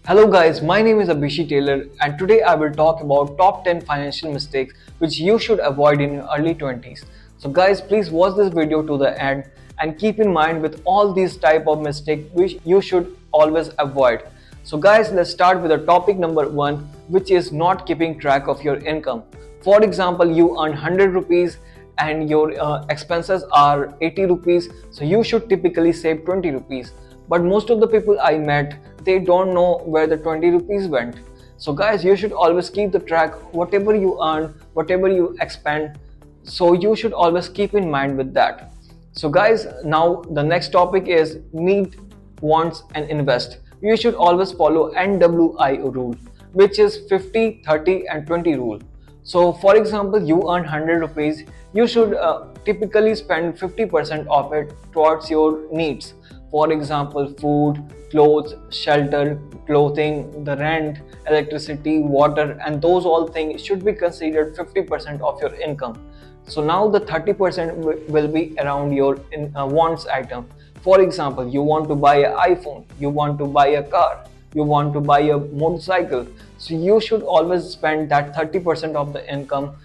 Hello guys, my name is Abishi Taylor and today I will talk about top 10 financial mistakes which you should avoid in your early 20s. So guys, please watch this video to the end and keep in mind with all these type of mistakes which you should always avoid. So guys, let's start with the topic number 1, which is not keeping track of your income. For example, you earn 100 rupees and your expenses are 80 rupees, so you should typically save 20 rupees. But most of the people I met, they don't know where the 20 rupees went. So guys, you should always keep the track whatever you earn, whatever you expend. So you should always keep in mind with that. So guys, now the next topic is need, wants and invest. You should always follow NWI rule, which is 50, 30 and 20 rule. So for example, you earn 100 rupees, you should typically spend 50% of it towards your needs. For example, food, clothes, shelter, clothing, the rent, electricity, water, and those all things should be considered 50% of your income. So now the 30% will be around your wants item. For example, you want to buy an iPhone, you want to buy a car, you want to buy a motorcycle. So you should always spend that 30% of the income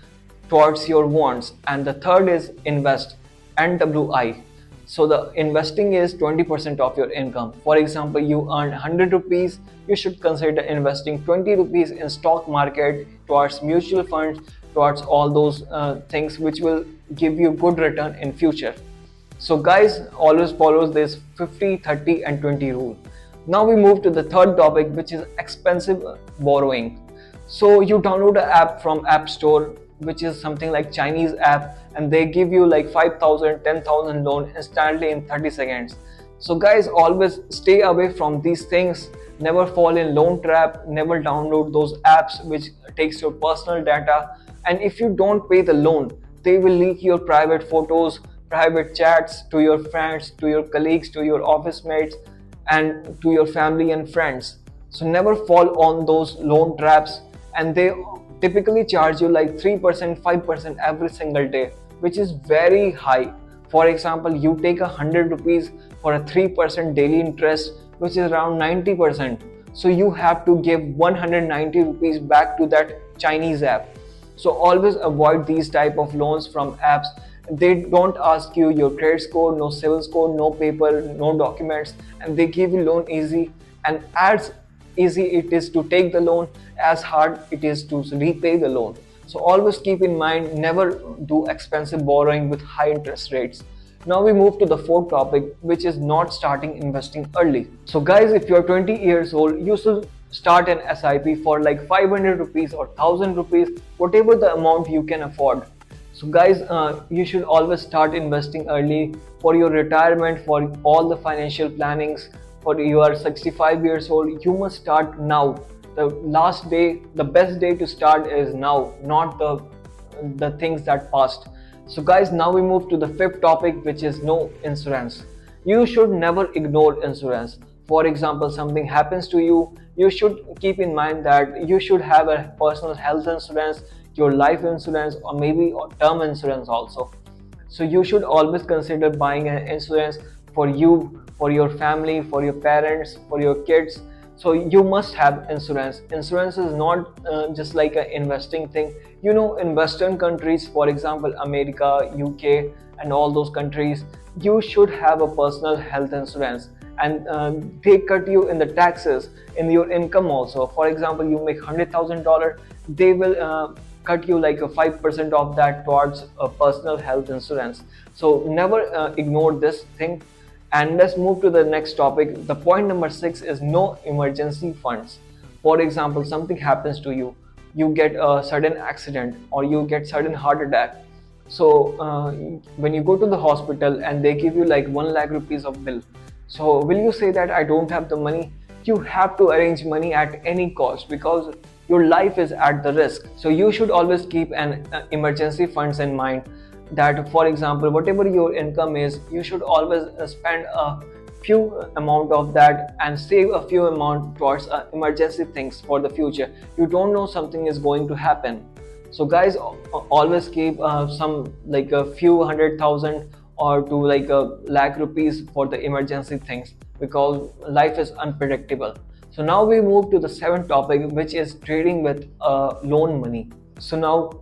towards your wants. And the third is invest, NWI. So the investing is 20% of your income. For example, you earn 100 rupees, you should consider investing 20 rupees in stock market, towards mutual funds, towards all those things which will give you good return in future. So guys, always follow this 50, 30 and 20 rule. Now we move to the third topic, which is expensive borrowing. So you download an app from App Store, which is something like Chinese app, and they give you like 5,000, 10,000 loan instantly in 30 seconds. So guys, always stay away from these things. Never fall in loan trap, never download those apps which takes your personal data. And if you don't pay the loan, they will leak your private photos, private chats to your friends, to your colleagues, to your office mates, and to your family and friends. So never fall on those loan traps, and they typically charge you like 3%, 5% every single day, which is very high. For example, you take 100 rupees for a 3% daily interest, which is around 90%. So you have to give 190 rupees back to that Chinese app. So always avoid these type of loans from apps. They don't ask you your credit score, no civil score, no paper, no documents, and they give you loan easy. And as easy it is to take the loan, as hard it is to repay the loan. So always keep in mind, never do expensive borrowing with high interest rates. Now we move to the fourth topic, which is not starting investing early. So guys, if you're 20 years old, you should start an SIP for like 500 rupees or 1000 rupees, whatever the amount you can afford. So guys, you should always start investing early for your retirement, for all the financial plannings. For you are 65 years old, you must start now. The last day, the best day to start is now, not the things that passed. So guys, now we move to the fifth topic, which is no insurance. You should never ignore insurance. For example, something happens to you, you should keep in mind that you should have a personal health insurance, your life insurance, or maybe term insurance also. So you should always consider buying an insurance for you, for your family, for your parents, for your kids. So you must have insurance. Insurance is not just like an investing thing. You know, in Western countries, for example, America, UK, and all those countries, you should have a personal health insurance, and they cut you in the taxes in your income also. For example, you make $100,000, they will cut you like a 5% of that towards a personal health insurance. So never ignore this thing. And let's move to the next topic. The point number 6 is no emergency funds. For example, something happens to you, you get a sudden accident or you get sudden heart attack. So when you go to the hospital and they give you like 1 lakh rupees of bill, so will you say that I don't have the money? You have to arrange money at any cost because your life is at the risk. So you should always keep an emergency funds in mind, that for example, whatever your income is, you should always spend a few amount of that and save a few amount towards emergency things for the future. You don't know something is going to happen. So guys, always keep some like a few 100,000 or to like a lakh rupees for the emergency things, because life is unpredictable. So now we move to the seventh topic, which is trading with loan money. So now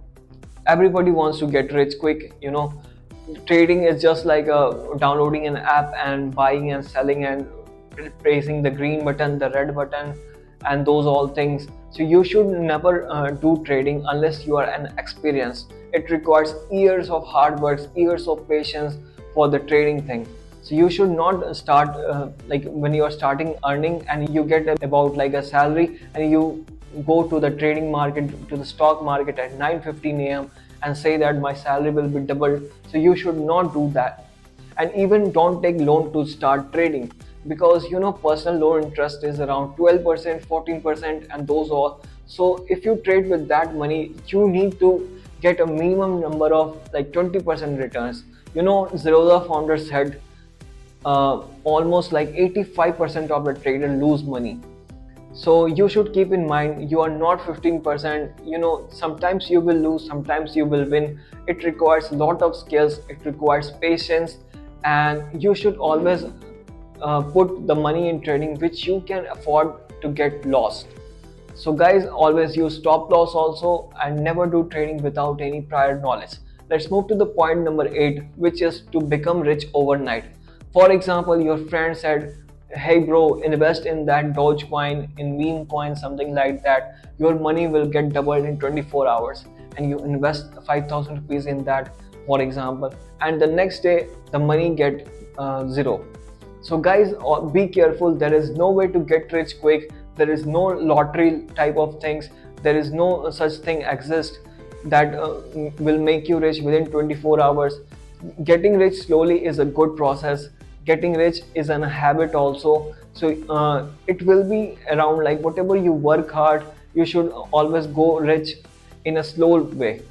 everybody wants to get rich quick. Trading is just like downloading an app and buying and selling and pressing the green button, the red button, and those all things. So you should never do trading unless you are an experienced. It requires years of hard work, years of patience for the trading thing. So you should not start like when you are starting earning and you get about like a salary and you go to the trading market, to the stock market at 9:15 a.m. and say that my salary will be doubled. So you should not do that. And even don't take loan to start trading, because personal loan interest is around 12%, 14%, and those all. So if you trade with that money, you need to get a minimum number of like 20% returns. Zerodha founder said almost like 85% of the traders lose money. So you should keep in mind, you are not 15%. Sometimes you will lose, sometimes you will win. It requires a lot of skills, it requires patience, and you should always put the money in trading which you can afford to get lost. So guys, always use stop loss also, and never do trading without any prior knowledge. Let's move to the point number 8, which is to become rich overnight. For example, your friend said, hey bro, invest in that Dogecoin, in meme coin, something like that. Your money will get doubled in 24 hours. And you invest 5,000 rupees in that, for example. And the next day, the money get zero. So guys, be careful. There is no way to get rich quick. There is no lottery type of things. There is no such thing exist that will make you rich within 24 hours. Getting rich slowly is a good process. Getting rich is a habit also. So it will be around like whatever you work hard, you should always go rich in a slow way.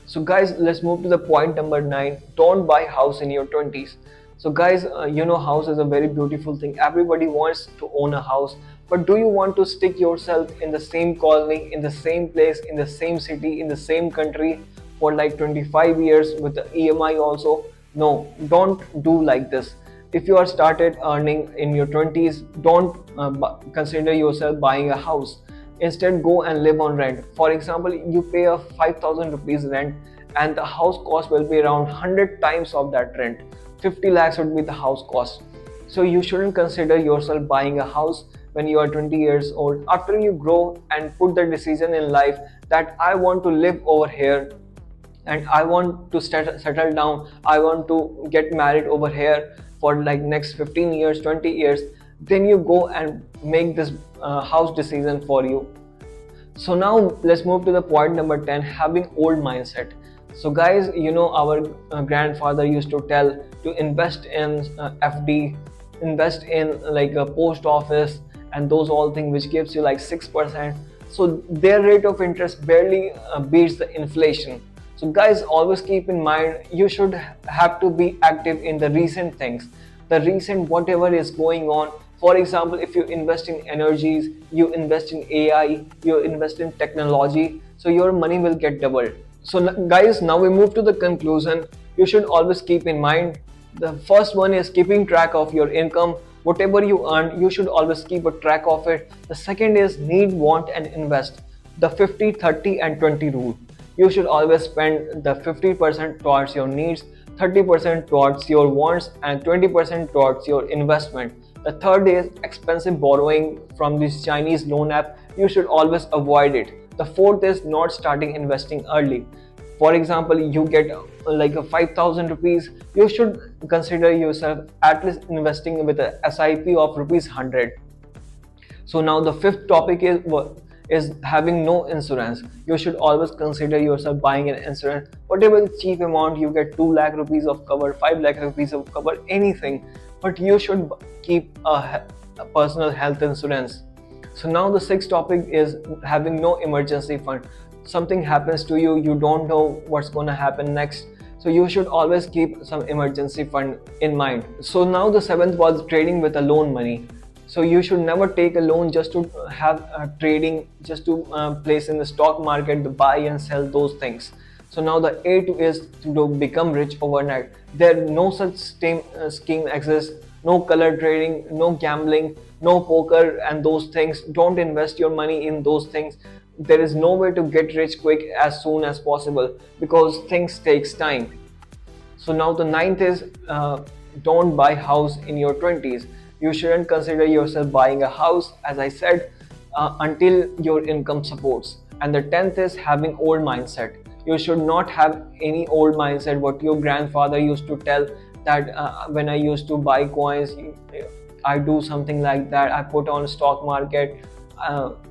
So guys, let's move to the point number 9. Don't buy house in your 20s. So guys, house is a very beautiful thing. Everybody wants to own a house, but do you want to stick yourself in the same colony, in the same place, in the same city, in the same country for like 25 years with the EMI also? No, don't do like this. If you are started earning in your 20s, don't consider yourself buying a house. Instead, go and live on rent. For example, you pay a 5,000 rupees rent and the house cost will be around 100 times of that rent. 50 lakhs would be the house cost. So you shouldn't consider yourself buying a house when you are 20 years old. After you grow and put the decision in life that I want to live over here and I want to settle down, I want to get married over here for like next 15 years, 20 years, then you go and make this house decision for you. So now let's move to the point number 10, having old mindset. So guys, our grandfather used to tell to invest in FD, invest in like a post office and those all things which gives you like 6%. So their rate of interest barely beats the inflation. So guys, always keep in mind, you should have to be active in the recent things, the recent whatever is going on. For example, if you invest in energies, you invest in AI, you invest in technology, so your money will get doubled. So guys, now we move to the conclusion. You should always keep in mind, the first one is keeping track of your income. Whatever you earn, you should always keep a track of it. The second is need, want, and invest. The 50, 30, and 20 rule. You should always spend the 50% towards your needs, 30% towards your wants, and 20% towards your investment. The third is expensive borrowing from this Chinese loan app. You should always avoid it. The fourth is not starting investing early. For example, you get like a 5,000 rupees, you should consider yourself at least investing with a SIP of rupees 100. So now the fifth topic is having no insurance. You should always consider yourself buying an insurance. Whatever the cheap amount, you get 2 lakh rupees of cover, 5 lakh rupees of cover, anything. But you should keep a personal health insurance. So now the sixth topic is having no emergency fund. Something happens to you, you don't know what's going to happen next. So you should always keep some emergency fund in mind. So now the seventh was trading with a loan money. So you should never take a loan just to have trading, just to place in the stock market, to buy and sell those things. So now the 8 is to become rich overnight. There no such scheme exists. No color trading, no gambling, no poker and those things. Don't invest your money in those things. There is no way to get rich quick as soon as possible because things takes time. So now the ninth is don't buy house in your 20s. You shouldn't consider yourself buying a house, as I said, until your income supports. And the 10th is having old mindset. You should not have any old mindset what your grandfather used to tell, that when I used to buy coins, I do something like that, I put on stock market,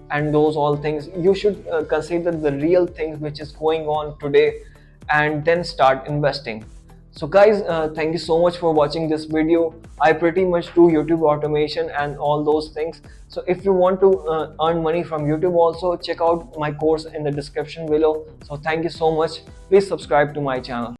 and those all things. You should consider the real things which is going on today and then start investing. So guys, thank you so much for watching this video. I pretty much do YouTube automation and all those things. So if you want to earn money from YouTube also, check out my course in the description below. So thank you so much. Please subscribe to my channel.